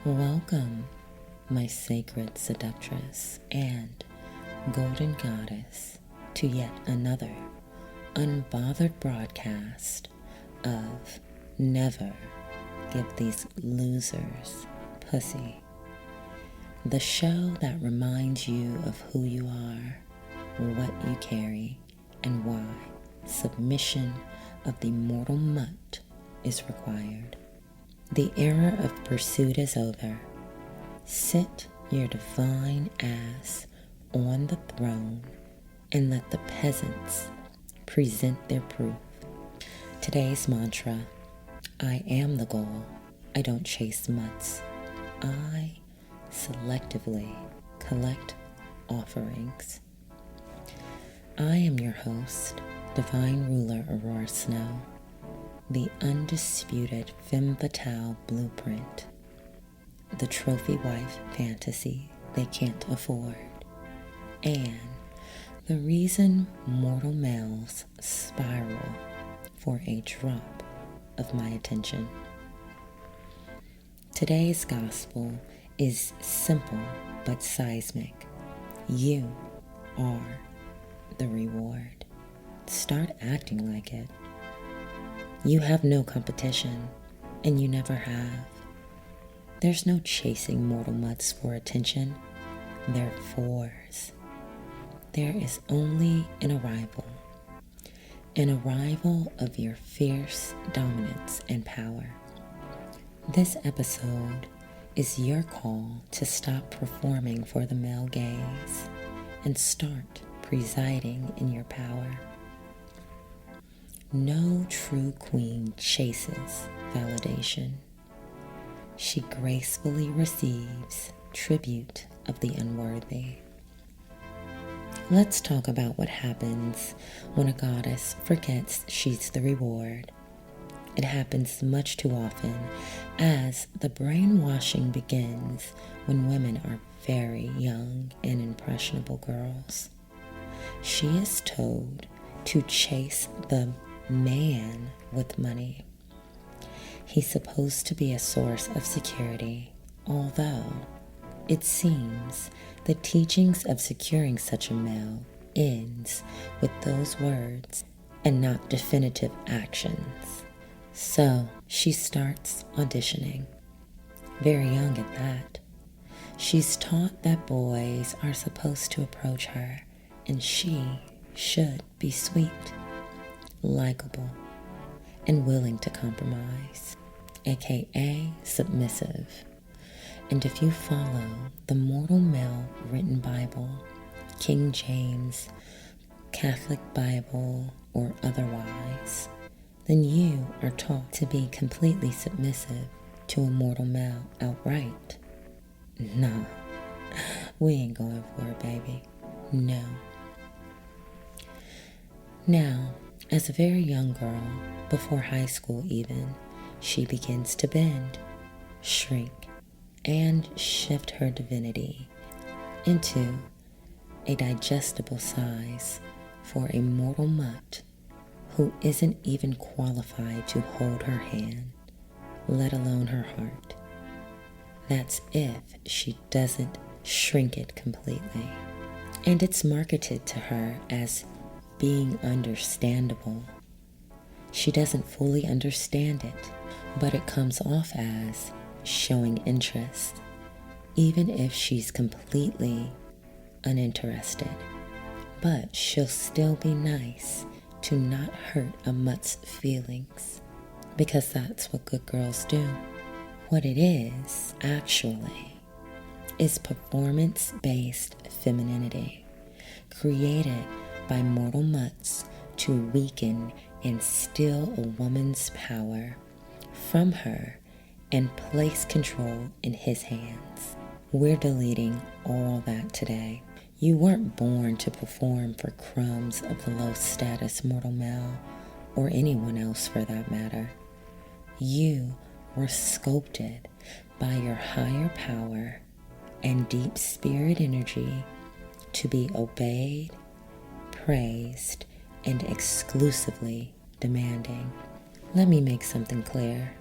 Welcome, my sacred seductress and golden goddess, to yet another unbothered broadcast of Never Give These Losers Pussy. The show that reminds you of who you are, what you carry, and why submission of the mortal mutt is required. The era of pursuit is over. Sit your divine ass on the throne and let the peasants present their proof. Today's mantra: I am the goal. I don't chase mutts. I selectively collect offerings. I am your host, Divine Ruler Aurora Snow, the undisputed femme fatale blueprint, the trophy wife fantasy they can't afford, and the reason mortal males spiral for a drop of my attention. Today's gospel is simple but seismic. You are the reward. Start acting like it. You have no competition, and you never have. There's no chasing mortal mutts for attention. They're fours. There is only an arrival of your fierce dominance and power. This episode is your call to stop performing for the male gaze and start presiding in your power. No true queen chases validation. She gracefully receives tribute of the unworthy. Let's talk about what happens when a goddess forgets she's the reward. It happens much too often, as the brainwashing begins when women are very young and impressionable girls. She is told to chase the man with money. He's supposed to be a source of security, although it seems the teachings of securing such a male ends with those words and not definitive actions. So she starts auditioning, very young at that. She's taught that boys are supposed to approach her and she should be sweet, likable, and willing to compromise, aka submissive. And if you follow the mortal male written Bible, King James, Catholic Bible, or otherwise, then you are taught to be completely submissive to a mortal male outright. No, we ain't going for it, baby. No. Now, as a very young girl, before high school even, she begins to bend, shrink, and shift her divinity into a digestible size for a mortal mutt who isn't even qualified to hold her hand, let alone her heart. That's if she doesn't shrink it completely. And it's marketed to her as being understandable. She doesn't fully understand it, but it comes off as showing interest, even if she's completely uninterested. But she'll still be nice to not hurt a mutt's feelings, because that's what good girls do. What it is, actually, is performance-based femininity, created by mortal mutts to weaken and steal a woman's power from her and place control in his hands. We're deleting all that today. You weren't born to perform for crumbs of the low-status mortal male, or anyone else for that matter. You were sculpted by your higher power and deep spirit energy to be obeyed, praised, and exclusively demanding. Let me make something clear.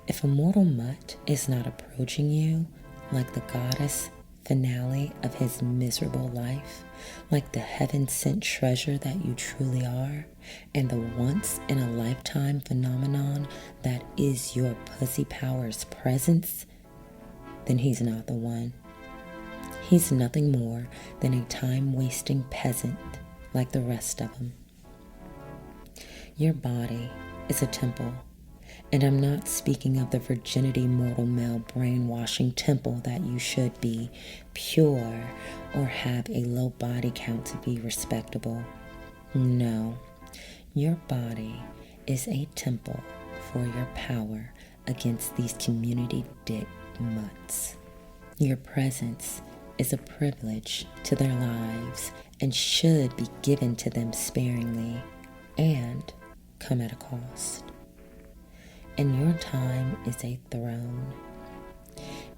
If a mortal mutt is not approaching you like the goddess finale of his miserable life, like the heaven-sent treasure that you truly are, and the once-in-a-lifetime phenomenon that is your pussy power's presence, then he's not the one. He's nothing more than a time-wasting peasant like the rest of them. Your body is a temple. And I'm not speaking of the virginity mortal male brainwashing temple that you should be pure or have a low body count to be respectable. No, your body is a temple for your power against these community dick mutts. Your presence is a privilege to their lives and should be given to them sparingly and come at a cost. And your time is a throne.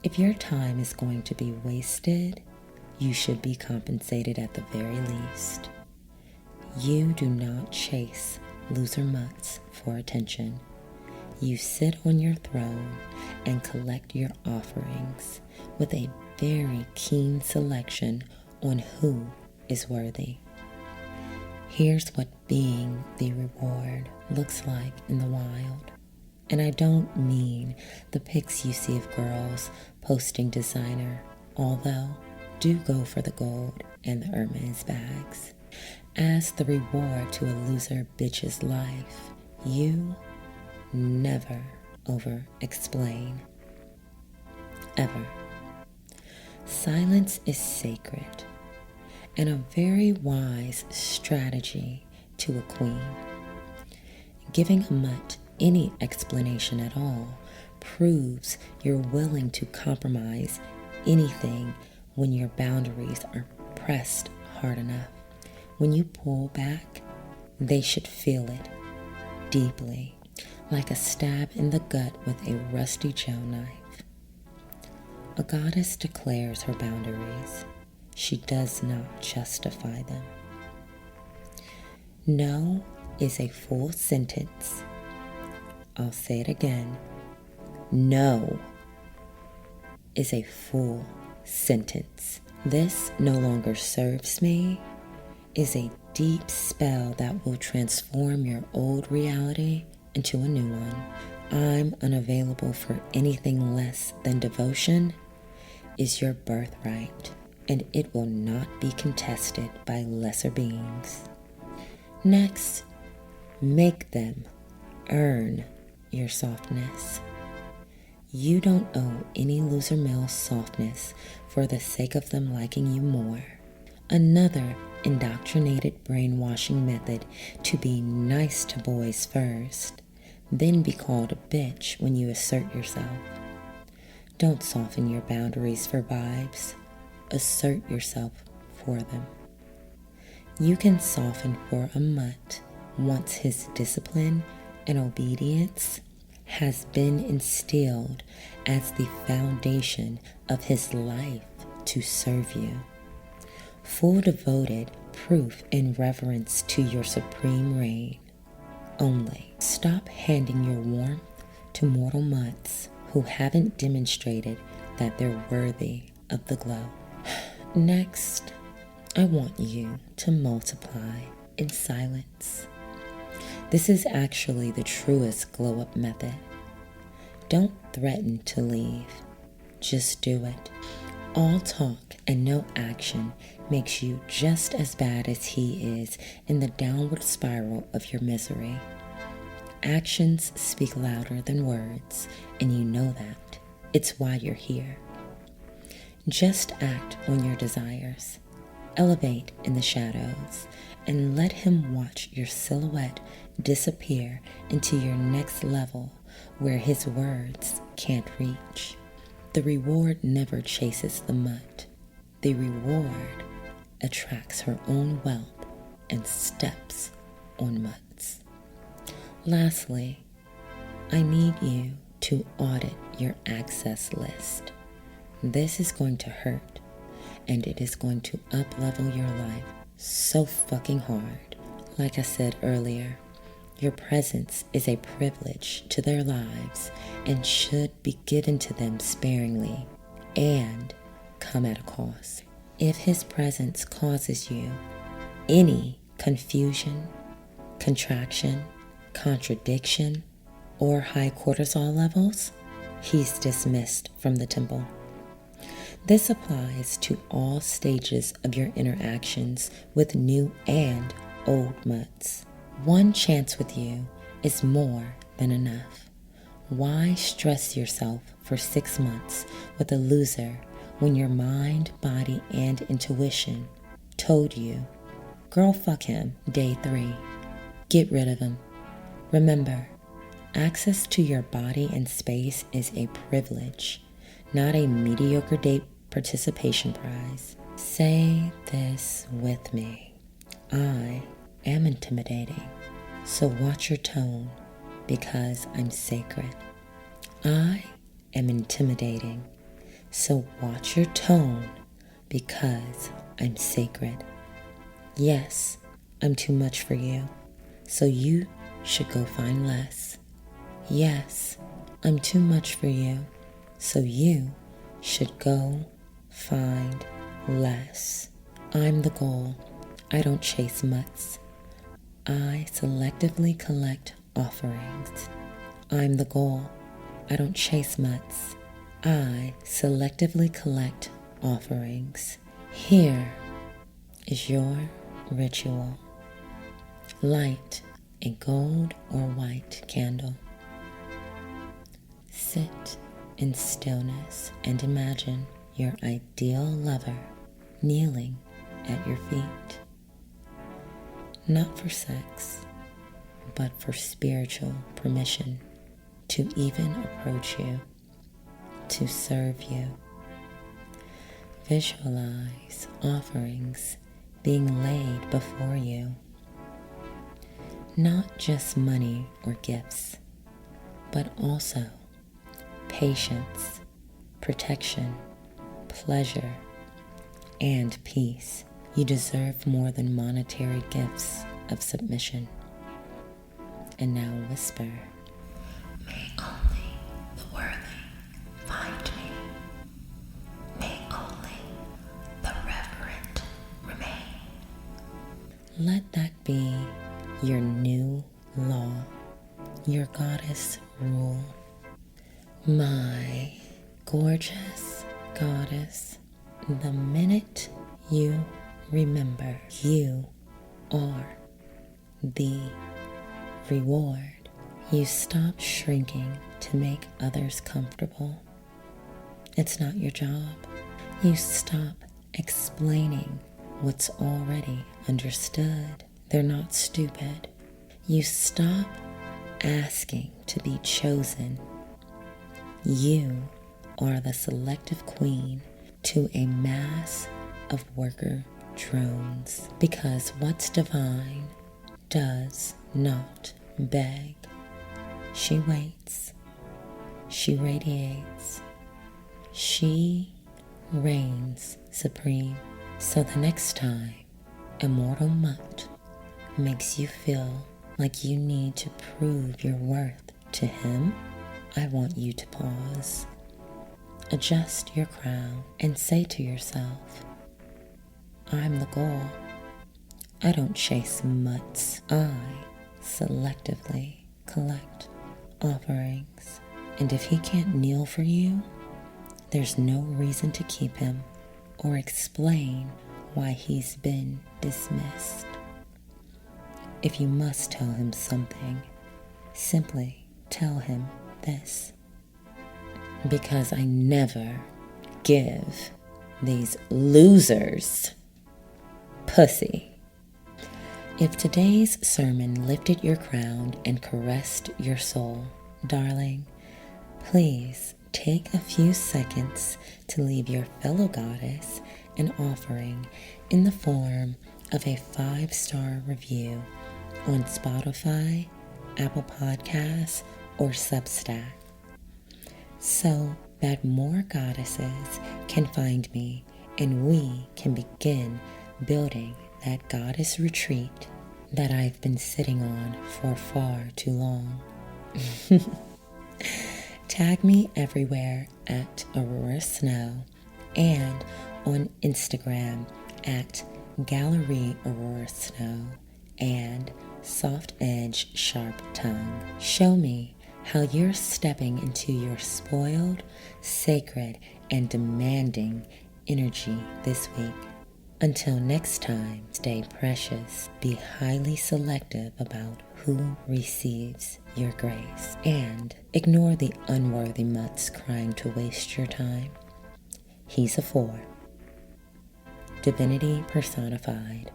If your time is going to be wasted, you should be compensated at the very least. You do not chase loser mutts for attention. You sit on your throne and collect your offerings with a very keen selection on who is worthy. Here's what being the reward looks like in the wild. And I don't mean the pics you see of girls posting designer, although do go for the gold and the Hermes bags. As the reward to a loser bitch's life, you never over-explain. Ever. Silence is sacred and a very wise strategy to a queen. Giving a mutt any explanation at all proves you're willing to compromise anything when your boundaries are pressed hard enough. When you pull back, they should feel it deeply, like a stab in the gut with a rusty gel knife. A goddess declares her boundaries. She does not justify them. No is a full sentence. I'll say it again. No is a full sentence. This no longer serves me is a deep spell that will transform your old reality into a new one. I'm unavailable for anything less than devotion is your birthright, and it will not be contested by lesser beings. Next, make them earn your softness. You don't owe any loser male softness for the sake of them liking you more. Another indoctrinated brainwashing method to be nice to boys first, then be called a bitch when you assert yourself. Don't soften your boundaries for vibes. Assert yourself for them. You can soften for a mutt once his discipline and obedience has been instilled as the foundation of his life to serve you. Full devoted proof and reverence to your supreme reign. Only stop handing your warmth to mortal mutts who haven't demonstrated that they're worthy of the glow. Next, I want you to multiply in silence. This is actually the truest glow-up method. Don't threaten to leave. Just do it. All talk and no action makes you just as bad as he is in the downward spiral of your misery. Actions speak louder than words, and you know that. It's why you're here. Just act on your desires. Elevate in the shadows and let him watch your silhouette disappear into your next level where his words can't reach. The reward never chases the mutt. The reward attracts her own wealth and steps on mutts. Lastly, I need you to audit your access list. This is going to hurt, and it is going to up-level your life so fucking hard. Like I said earlier, Your presence is a privilege to their lives and should be given to them sparingly and come at a cost. If his presence causes you any confusion, contraction, contradiction, or high cortisol levels, he's dismissed from the temple. This applies to all stages of your interactions with new and old mutts. One chance with you is more than enough. Why stress yourself for 6 months with a loser when your mind, body, and intuition told you, girl, fuck him, day 3. Get rid of him. Remember, access to your body and space is a privilege, not a mediocre date participation prize. Say this with me. I am intimidating, so watch your tone because I'm sacred. I am intimidating, so watch your tone because I'm sacred. Yes, I'm too much for you, so you should go find less. Yes, I'm too much for you, so you should go find less. I'm the goal. I don't chase mutts. I selectively collect offerings. I'm the goal. I don't chase mutts. I selectively collect offerings. Here is your ritual. Light a gold or white candle. Sit in stillness and imagine your ideal lover kneeling at your feet. Not for sex, but for spiritual permission to even approach you, to serve you. Visualize offerings being laid before you. Not just money or gifts, but also patience, protection, pleasure, and peace. You deserve more than monetary gifts of submission. And now whisper, may only the worthy find me. May only the reverent remain. Let that be your new law, your goddess rule. My gorgeous goddess, the minute you remember you are the reward, you stop shrinking to make others comfortable. It's not your job. You stop explaining what's already understood. They're not stupid. You stop asking to be chosen. You are the selective queen to a mass of worker drones, because what's divine does not beg. She waits. She radiates. She reigns supreme. So the next time a mortal mutt makes you feel like you need to prove your worth to him, I want you to pause, adjust your crown, and say to yourself, I'm the goal. I don't chase mutts. I selectively collect offerings. And if he can't kneel for you, there's no reason to keep him or explain why he's been dismissed. If you must tell him something, simply tell him this. Because I never give these losers pussy. If today's sermon lifted your crown and caressed your soul, darling, please take a few seconds to leave your fellow goddess an offering in the form of a 5-star review on Spotify, Apple Podcasts, or Substack, so that more goddesses can find me and we can begin building that goddess retreat that I've been sitting on for far too long. Tag me everywhere at Aurora Snow and on Instagram at Gallery Aurora Snow and Soft Edge Sharp Tongue. Show me how you're stepping into your spoiled, sacred, and demanding energy this week. Until next time, stay precious, be highly selective about who receives your grace, and ignore the unworthy mutts crying to waste your time. He's a 4. Divinity personified.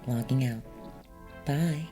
Logging out. Bye.